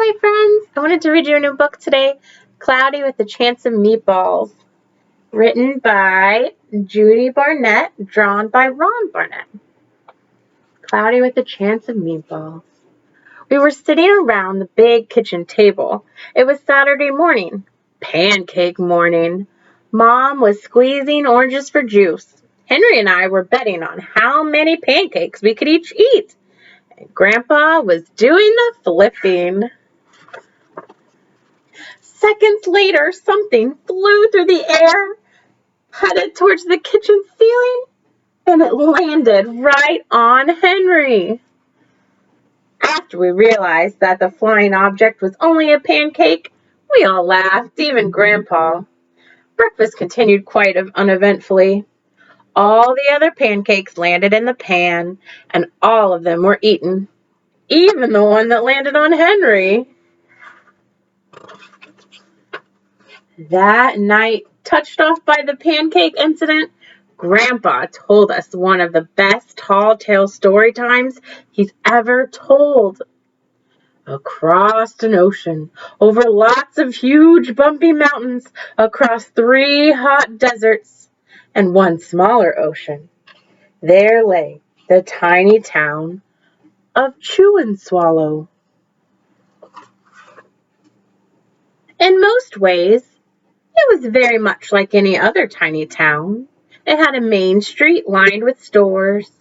my friends. I wanted to read you a new book today, Cloudy with a Chance of Meatballs, written by Judi Barrett, drawn by Ron Barnett. Cloudy with a Chance of Meatballs. We were sitting around the big kitchen table. It was Saturday morning, pancake morning. Mom was squeezing oranges for juice. Henry and I were betting on how many pancakes we could each eat. Grandpa was doing the flipping. Seconds later, something flew through the air, headed towards the kitchen ceiling, and it landed right on Henry. After we realized that the flying object was only a pancake, we all laughed, even Grandpa. Breakfast continued quite uneventfully. All the other pancakes landed in the pan, and all of them were eaten, even the one that landed on Henry. That night, touched off by the pancake incident, Grandpa told us one of the best tall tale story times he's ever told. Across an ocean, over lots of huge bumpy mountains, across 3 hot deserts, and 1 smaller ocean, there lay the tiny town of Chew and Swallow. In most ways, it was very much like any other tiny town. It had a main street lined with stores,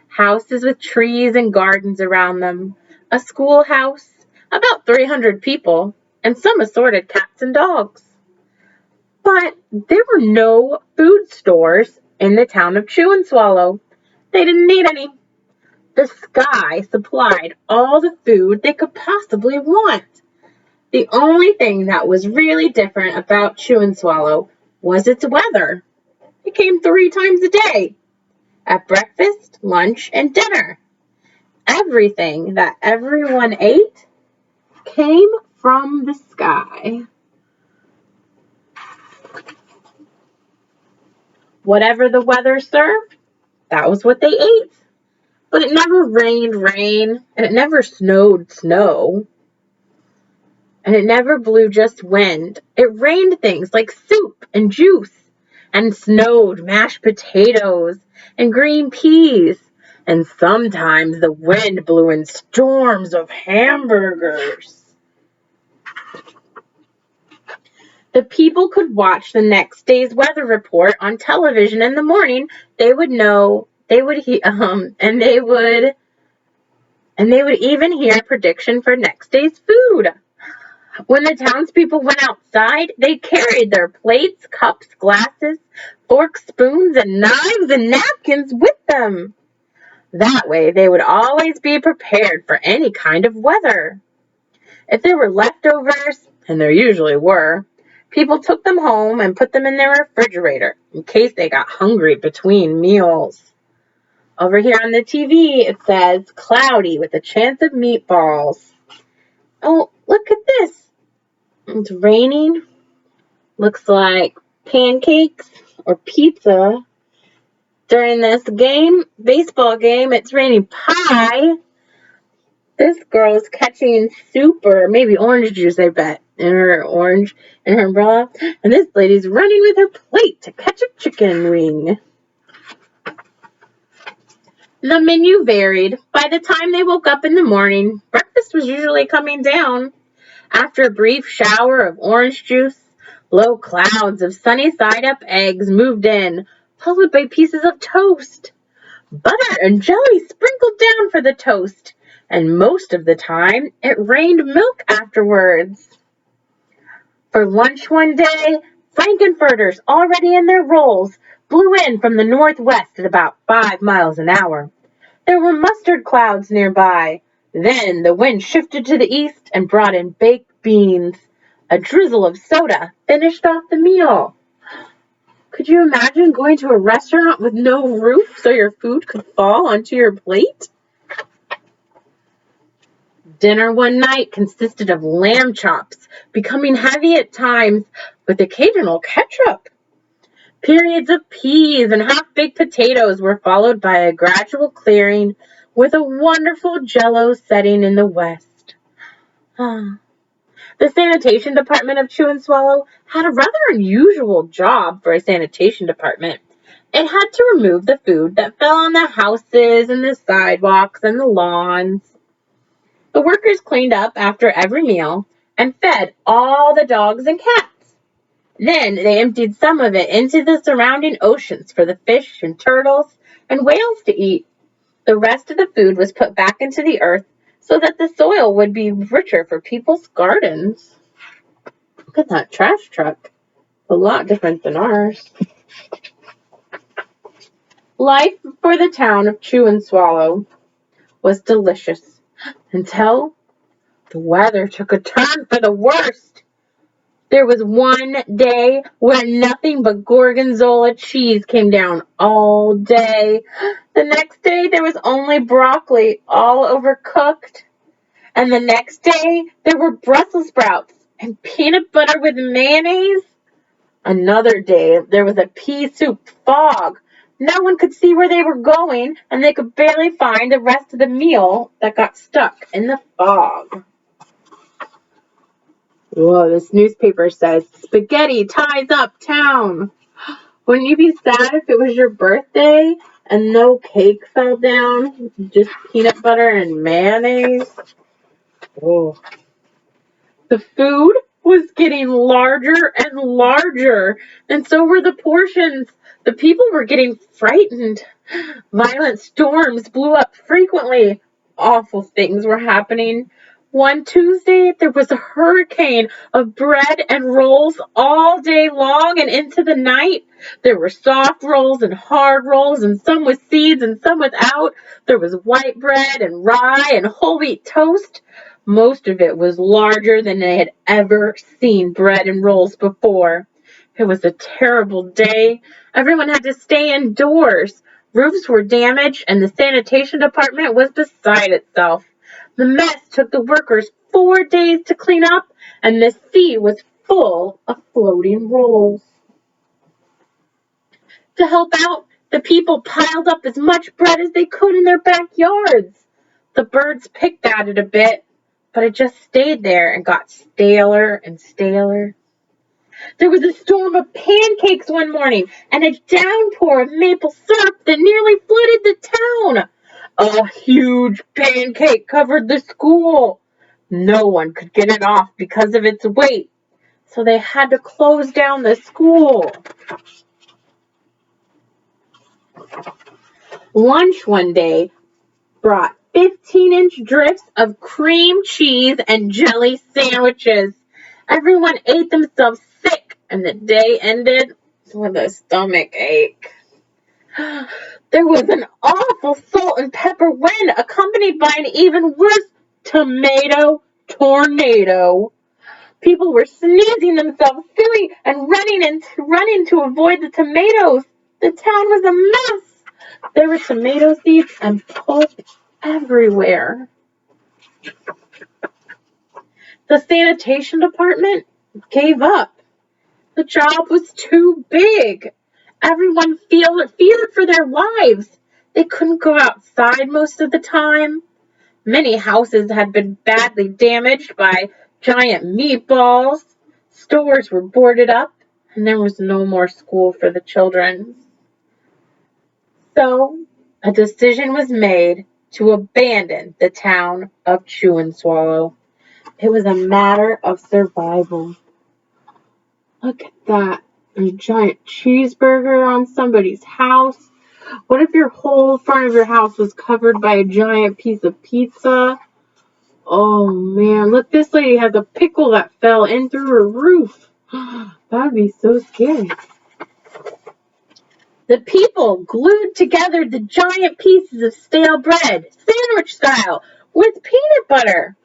houses with trees and gardens around them, a schoolhouse, about 300 people, and some assorted cats and dogs. But there were no food stores in the town of Chew and Swallow. They didn't need any. The sky supplied all the food they could possibly want. The only thing that was really different about Chew and Swallow was its weather. It came 3 times a day, at breakfast, lunch, and dinner. Everything that everyone ate came from the sky. Whatever the weather served, that was what they ate. But it never rained rain, and it never snowed snow. And it never blew just wind. It rained things like soup and juice, and snowed mashed potatoes and green peas, and sometimes the wind blew in storms of hamburgers. The people could watch the next day's weather report on television in the morning. They would know, and they would even hear a prediction for next day's food. When the townspeople went outside, they carried their plates, cups, glasses, forks, spoons, and knives and napkins with them. That way, they would always be prepared for any kind of weather. If there were leftovers, and there usually were, people took them home and put them in their refrigerator in case they got hungry between meals. Over here on the TV, it says, Cloudy with a Chance of Meatballs. Oh, look at this. It's raining. Looks like pancakes or pizza. During this baseball game, it's raining pie. This girl's catching soup or maybe orange juice, I bet, in her umbrella. And this lady's running with her plate to catch a chicken wing. The menu varied. By the time they woke up in the morning, breakfast was usually coming down. After a brief shower of orange juice, low clouds of sunny-side-up eggs moved in, followed by pieces of toast. Butter and jelly sprinkled down for the toast, and most of the time, it rained milk afterwards. For lunch one day, Frankenfurters, already in their rolls, blew in from the northwest at about 5 miles an hour. There were mustard clouds nearby. Then the wind shifted to the east and brought in baked beans. A drizzle of soda finished off the meal. Could you imagine going to a restaurant with no roof so your food could fall onto your plate? Dinner one night consisted of lamb chops, becoming heavy at times with occasional ketchup. Periods of peas and half-baked potatoes were followed by a gradual clearing with a wonderful jello setting in the west. The sanitation department of Chew and Swallow had a rather unusual job for a sanitation department. It had to remove the food that fell on the houses and the sidewalks and the lawns. The workers cleaned up after every meal and fed all the dogs and cats. Then they emptied some of it into the surrounding oceans for the fish and turtles and whales to eat. The rest of the food was put back into the earth so that the soil would be richer for people's gardens. Look at that trash truck. A lot different than ours. Life for the town of Chew and Swallow was delicious until the weather took a turn for the worst. There was one day where nothing but gorgonzola cheese came down all day. The next day there was only broccoli, all overcooked. And the next day there were Brussels sprouts and peanut butter with mayonnaise. Another day there was a pea soup fog. No one could see where they were going, and they could barely find the rest of the meal that got stuck in the fog. Whoa, this newspaper says, spaghetti ties up town. Wouldn't you be sad if it was your birthday and no cake fell down? Just peanut butter and mayonnaise? Oh. The food was getting larger and larger, and so were the portions. The people were getting frightened. Violent storms blew up frequently. Awful things were happening. One Tuesday, there was a hurricane of bread and rolls all day long and into the night. There were soft rolls and hard rolls, and some with seeds and some without. There was white bread and rye and whole wheat toast. Most of it was larger than they had ever seen bread and rolls before. It was a terrible day. Everyone had to stay indoors. Roofs were damaged, and the sanitation department was beside itself. The mess took the workers 4 days to clean up, and the sea was full of floating rolls. To help out, the people piled up as much bread as they could in their backyards. The birds picked at it a bit, but it just stayed there and got staler and staler. There was a storm of pancakes one morning and a downpour of maple syrup that nearly flooded the town. A huge pancake covered the school. No one could get it off because of its weight, so they had to close down the school. Lunch one day brought 15-inch drifts of cream cheese and jelly sandwiches. Everyone ate themselves sick, and the day ended with a stomach ache. There was an awful salt and pepper wind, accompanied by an even worse tomato tornado. People were sneezing themselves silly and running to avoid the tomatoes. The town was a mess. There were tomato seeds and pulp everywhere. The sanitation department gave up. The job was too big. Everyone feared for their lives. They couldn't go outside most of the time. Many houses had been badly damaged by giant meatballs. Stores were boarded up, and there was no more school for the children. So, a decision was made to abandon the town of Chew and Swallow. It was a matter of survival. Look at that. A giant cheeseburger on somebody's house. What if your whole front of your house was covered by a giant piece of pizza? Oh man, look, this lady has a pickle that fell in through her roof. That would be so scary. The people glued together the giant pieces of stale bread, sandwich style, with peanut butter,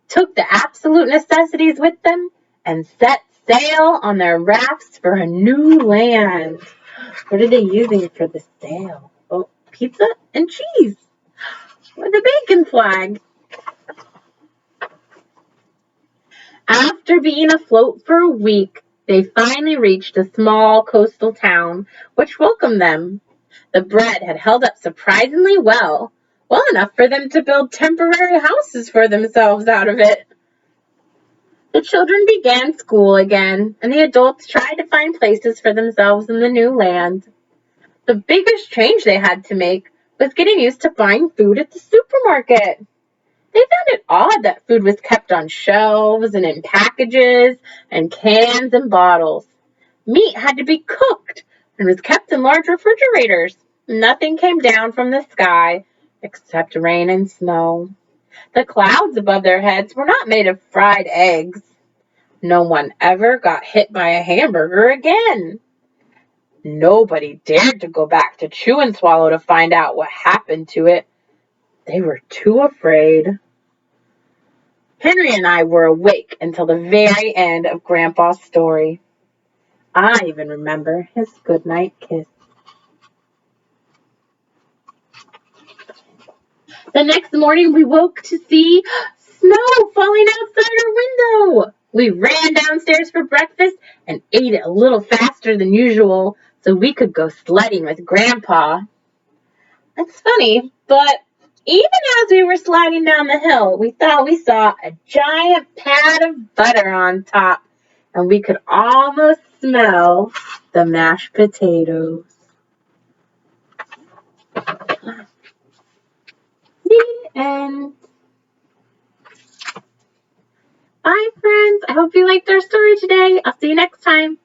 took the absolute necessities with them, and set sail on their rafts for a new land. What are they using for the sail? Oh, pizza and cheese with a bacon flag. After being afloat for a week, they finally reached a small coastal town, which welcomed them. The bread had held up surprisingly well enough for them to build temporary houses for themselves out of it. The children began school again, and the adults tried to find places for themselves in the new land. The biggest change they had to make was getting used to buying food at the supermarket. They found it odd that food was kept on shelves and in packages and cans and bottles. Meat had to be cooked and was kept in large refrigerators. Nothing came down from the sky except rain and snow. The clouds above their heads were not made of fried eggs. No one ever got hit by a hamburger again. Nobody dared to go back to Chew and Swallow to find out what happened to it. They were too afraid. Henry and I were awake until the very end of Grandpa's story. I even remember his goodnight kiss. The next morning we woke to see snow falling outside our window. We ran downstairs for breakfast and ate it a little faster than usual so we could go sledding with Grandpa. It's funny, but even as we were sliding down the hill, we thought we saw a giant pat of butter on top, and we could almost smell the mashed potatoes. The end. Bye, friends. I hope you liked our story today. I'll see you next time.